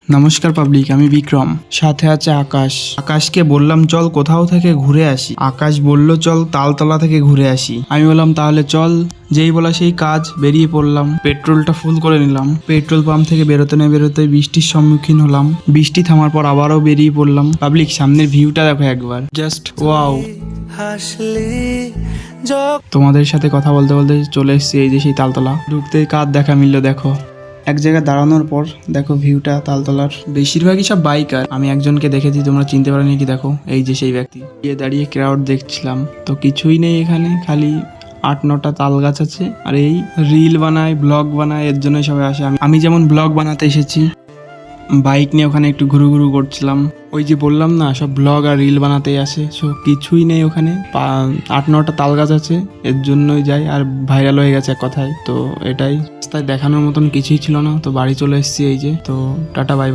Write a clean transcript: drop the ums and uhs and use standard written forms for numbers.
নমস্কার পাবলিক, আমি বিক্রম, সাথে আছে আকাশ। আকাশকে বললাম চল কোথাও থেকে ঘুরে আসি। আকাশ বলল চল তালতলা থেকে ঘুরে আসি। আমি বললাম তাহলে চল। যেই বলা সেই কাজ, বেরিয়ে পড়লাম। পেট্রোলটা ফুল করে নিলাম। পেট্রোল পাম্প থেকে বেরোতে না বেরোতে বৃষ্টির সম্মুখীন হলাম। বৃষ্টি থামার পর আবারও বেরিয়ে পড়লাম। পাবলিক, সামনের ভিউটা দেখো একবার, জাস্ট ওয়াও। তোমাদের সাথে কথা বলতে বলতে চলে এসেছি এই যে সেই তালতলা। ঢুকতেই কার দেখা মিললো দেখো। এক জায়গায় দাঁড়ানোর পর দেখো ভিউটা তালতলার। বেশিরভাগই সব বাইকার। আমি একজনকে দেখেছি, তোমরা চিনতে পারো নাকি দেখো, এই যে সেই ব্যক্তি। গিয়ে দাঁড়িয়ে ক্রাউড দেখছিলাম, তো কিছুই নেই এখানে, খালি 8-9টা তাল গাছ আছে। আর এই রিল বানায়, ব্লগ বানায়, এর জন্য সবাই আসে। আমি যেমন ব্লগ বানাতে এসেছি, বাইক নিয়ে ওখানে একটু ঘুরু ঘুরু করছিলাম। ওই যে বললাম না, সব ব্লগ আর রিল বানাতেই আসে। সো কিছুই নেই ওখানে, 8-9টা তাল গাছ আছে, এর জন্যই যাই। আর ভাইরাল হয়ে গেছে এক কথায়। তো এটাই, রাস্তায় দেখানোর মতন কিছুই ছিল না। তো বাড়ি চলে এসেছি এই যে। তো টাটা, বাই।